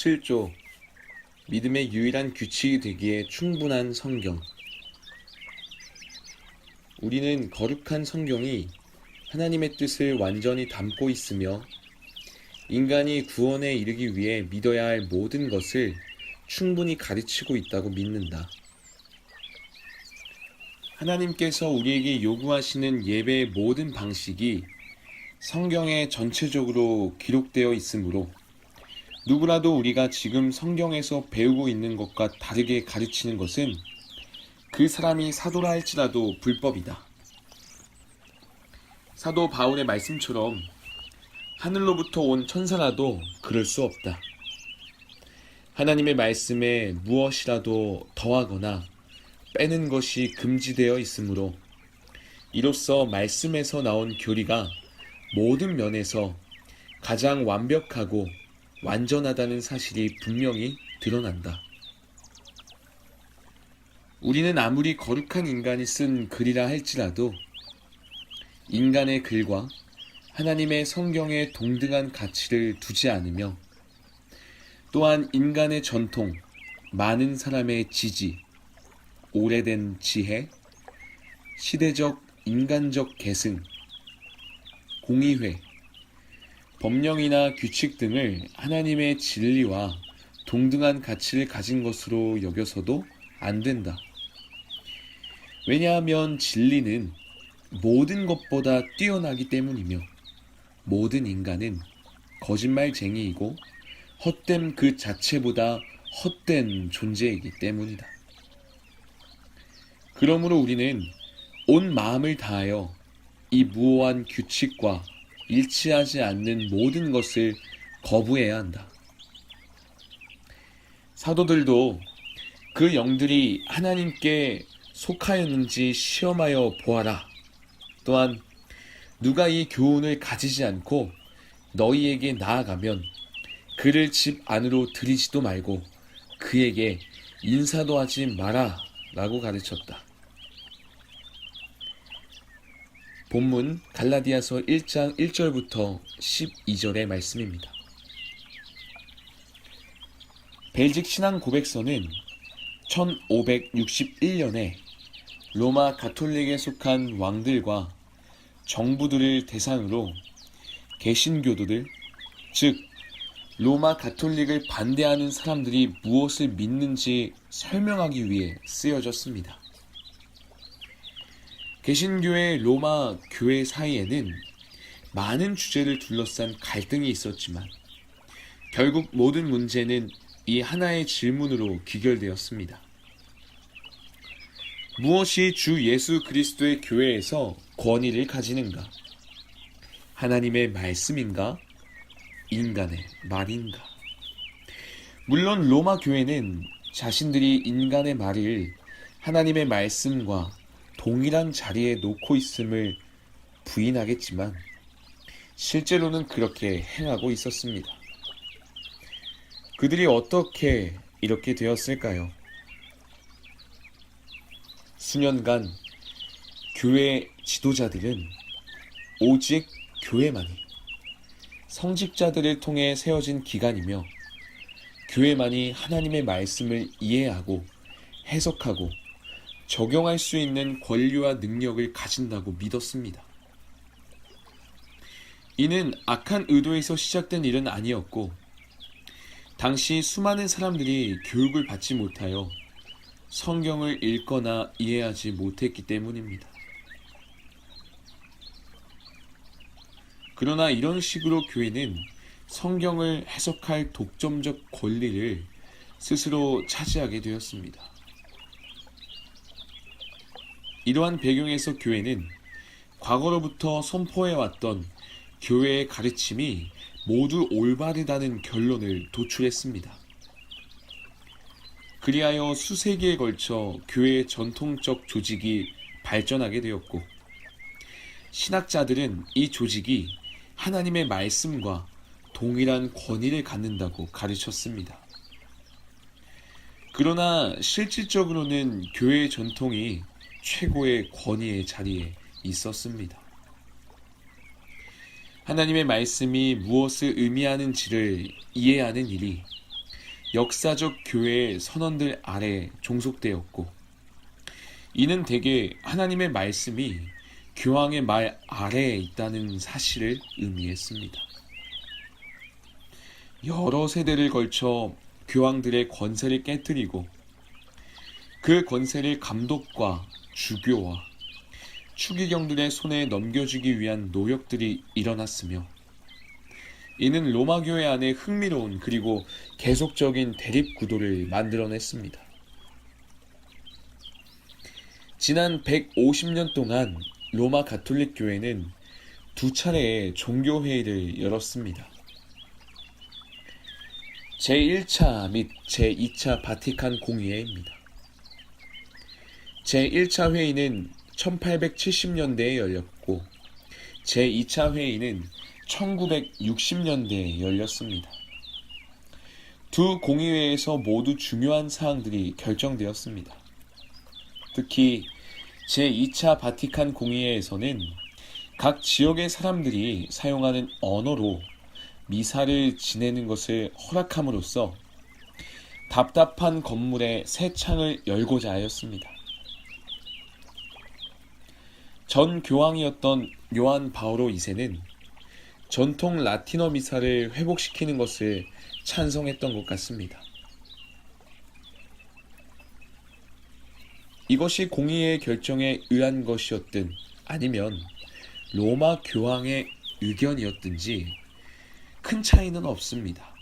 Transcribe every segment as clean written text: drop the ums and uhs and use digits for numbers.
제17조 믿음의 유일한 규칙이 되기에 충분한 성경. 우리는 거룩한 성경이 하나님의 뜻을 완전히 담고 있으며 인간이 구원에 이르기 위해 믿어야 할 모든 것을 충분히 가르치고 있다고 믿는다. 하나님께서 우리에게 요구하시는 예배의 모든 방식이 성경에 전체적으로 기록되어 있으므로 누구라도 우리가 지금 성경에서 배우고 있는 것과 다르게 가르치는 것은 그 사람이 사도라 할지라도 불법이다. 사도 바울의 말씀처럼 하늘로부터 온 천사라도 그럴 수 없다. 하나님의 말씀에 무엇이라도 더하거나 빼는 것이 금지되어 있으므로 이로써 말씀에서 나온 교리가 모든 면에서 가장 완벽하고 완전하다는 사실이 분명히 드러난다. 우리는 아무리 거룩한 인간이 쓴 글이라 할지라도 인간의 글과 하나님의 성경에 동등한 가치를 두지 않으며 또한 인간의 전통, 많은 사람의 지지, 오래된 지혜, 시대적 인간적 계승, 공의회, 법령이나 규칙 등을 하나님의 진리와 동등한 가치를 가진 것으로 여겨서도 안 된다. 왜냐하면 진리는 모든 것보다 뛰어나기 때문이며 모든 인간은 거짓말쟁이이고 헛됨 그 자체보다 헛된 존재이기 때문이다. 그러므로 우리는 온 마음을 다하여 이 무오한 규칙과 일치하지 않는 모든 것을 거부해야 한다. 사도들도 그 영들이 하나님께 속하였는지 시험하여 보아라. 또한 누가 이 교훈을 가지지 않고 너희에게 나아가면 그를 집 안으로 들이지도 말고 그에게 인사도 하지 마라 라고 가르쳤다. 본문 갈라디아서 1장 1절부터 12절의 말씀입니다. 벨직 신앙 고백서는 1561년에 로마 가톨릭에 속한 왕들과 정부들을 대상으로 개신교도들, 즉 로마 가톨릭을 반대하는 사람들이 무엇을 믿는지 설명하기 위해 쓰여졌습니다. 개신교의 로마 교회 사이에는 많은 주제를 둘러싼 갈등이 있었지만 결국 모든 문제는 이 하나의 질문으로 귀결되었습니다. 무엇이 주 예수 그리스도의 교회에서 권위를 가지는가? 하나님의 말씀인가? 인간의 말인가? 물론 로마 교회는 자신들이 인간의 말을 하나님의 말씀과 동일한 자리에 놓고 있음을 부인하겠지만 실제로는 그렇게 행하고 있었습니다. 그들이 어떻게 이렇게 되었을까요? 수년간 교회 지도자들은 오직 교회만이 성직자들을 통해 세워진 기관이며 교회만이 하나님의 말씀을 이해하고 해석하고 적용할 수 있는 권리와 능력을 가진다고 믿었습니다. 이는 악한 의도에서 시작된 일은 아니었고 당시 수많은 사람들이 교육을 받지 못하여 성경을 읽거나 이해하지 못했기 때문입니다. 그러나 이런 식으로 교회는 성경을 해석할 독점적 권리를 스스로 차지하게 되었습니다. 이러한 배경에서 교회는 과거로부터 선포해왔던 교회의 가르침이 모두 올바르다는 결론을 도출했습니다. 그리하여 수세기에 걸쳐 교회의 전통적 조직이 발전하게 되었고 신학자들은 이 조직이 하나님의 말씀과 동일한 권위를 갖는다고 가르쳤습니다. 그러나 실질적으로는 교회의 전통이 최고의 권위의 자리에 있었습니다. 하나님의 말씀이 무엇을 의미하는지를 이해하는 일이 역사적 교회의 선언들 아래 종속되었고, 이는 대개 하나님의 말씀이 교황의 말 아래에 있다는 사실을 의미했습니다. 여러 세대를 걸쳐 교황들의 권세를 깨뜨리고 그 권세를 감독과 주교와 추기경들의 손에 넘겨주기 위한 노력들이 일어났으며, 이는 로마 교회 안에 흥미로운 그리고 계속적인 대립 구도를 만들어냈습니다. 지난 150년 동안 로마 가톨릭 교회는 두 차례의 종교회의를 열었습니다. 제1차 및 제2차 바티칸 공의회입니다. 제1차 회의는 1870년대에 열렸고 제2차 회의는 1960년대에 열렸습니다. 두 공의회에서 모두 중요한 사항들이 결정되었습니다. 특히 제2차 바티칸 공의회에서는 각 지역의 사람들이 사용하는 언어로 미사를 지내는 것을 허락함으로써 답답한 건물에 새 창을 열고자 하였습니다. 전 교황이었던 요한 바오로 2세는 전통 라틴어 미사를 회복시키는 것을 찬성했던 것 같습니다. 이것이 공의의 결정에 의한 것이었든 아니면 로마 교황의 의견이었든지 큰 차이는 없습니다.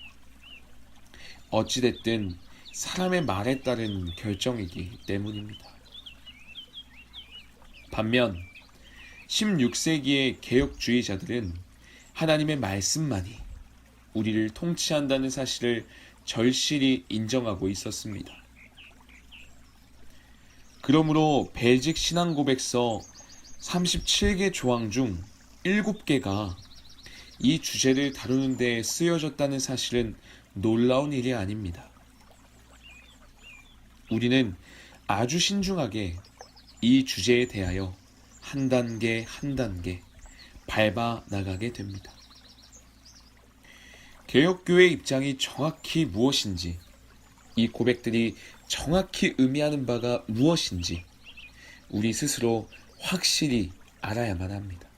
어찌됐든 사람의 말에 따른 결정이기 때문입니다. 반면 16세기의 개혁주의자들은 하나님의 말씀만이 우리를 통치한다는 사실을 절실히 인정하고 있었습니다. 그러므로 벨직 신앙고백서 37개 조항 중 7개가 이 주제를 다루는 데 쓰여졌다는 사실은 놀라운 일이 아닙니다. 우리는 아주 신중하게 이 주제에 대하여 한 단계 한 단계 밟아 나가게 됩니다. 개혁교회의 입장이 정확히 무엇인지, 이 고백들이 정확히 의미하는 바가 무엇인지 우리 스스로 확실히 알아야만 합니다.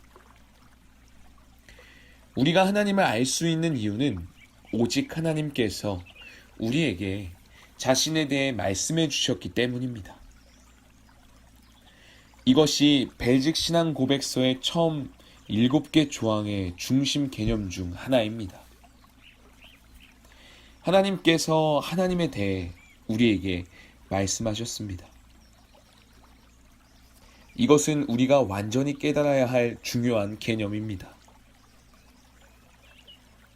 우리가 하나님을 알 수 있는 이유는 오직 하나님께서 우리에게 자신에 대해 말씀해 주셨기 때문입니다. 이것이 벨직 신앙 고백서의 처음 7개 조항의 중심 개념 중 하나입니다. 하나님께서 하나님에 대해 우리에게 말씀하셨습니다. 이것은 우리가 완전히 깨달아야 할 중요한 개념입니다.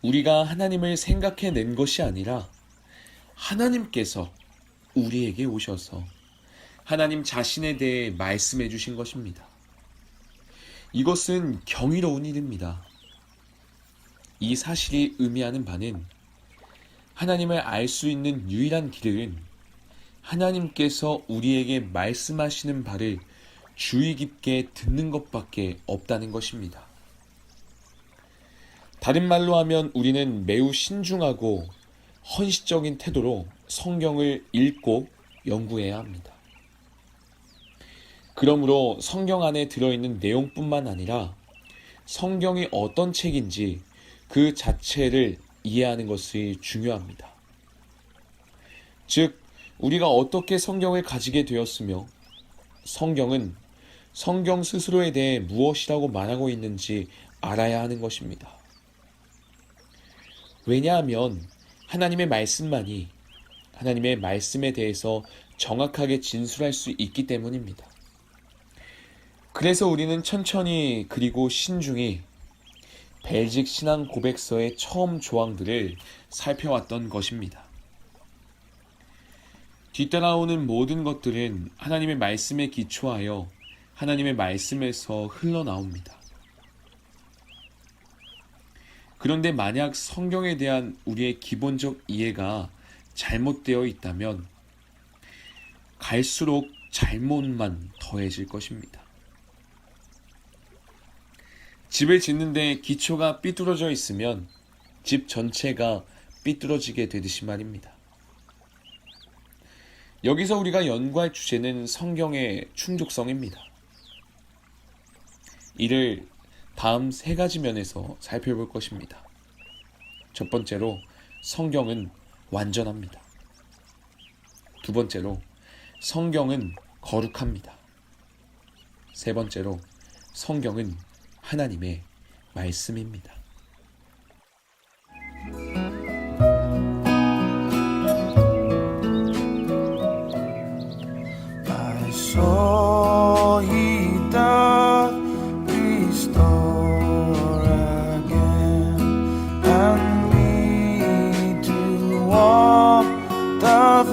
우리가 하나님을 생각해낸 것이 아니라 하나님께서 우리에게 오셔서 하나님 자신에 대해 말씀해 주신 것입니다. 이것은 경이로운 일입니다. 이 사실이 의미하는 바는 하나님을 알 수 있는 유일한 길은 하나님께서 우리에게 말씀하시는 바를 주의 깊게 듣는 것밖에 없다는 것입니다. 다른 말로 하면 우리는 매우 신중하고 헌신적인 태도로 성경을 읽고 연구해야 합니다. 그러므로 성경 안에 들어있는 내용뿐만 아니라 성경이 어떤 책인지 그 자체를 이해하는 것이 중요합니다. 즉, 우리가 어떻게 성경을 가지게 되었으며 성경은 성경 스스로에 대해 무엇이라고 말하고 있는지 알아야 하는 것입니다. 왜냐하면 하나님의 말씀만이 하나님의 말씀에 대해서 정확하게 진술할 수 있기 때문입니다. 그래서 우리는 천천히 그리고 신중히 벨직 신앙 고백서의 처음 조항들을 살펴왔던 것입니다. 뒤따라오는 모든 것들은 하나님의 말씀에 기초하여 하나님의 말씀에서 흘러나옵니다. 그런데 만약 성경에 대한 우리의 기본적 이해가 잘못되어 있다면 갈수록 잘못만 더해질 것입니다. 집을 짓는데 기초가 삐뚤어져 있으면 집 전체가 삐뚤어지게 되듯이 말입니다. 여기서 우리가 연구할 주제는 성경의 충족성입니다. 이를 다음 세 가지 면에서 살펴볼 것입니다. 첫 번째로 성경은 완전합니다. 두 번째로 성경은 거룩합니다. 세 번째로 성경은 하나님의 말씀입니다. I saw he doth restore again, and me to walk doth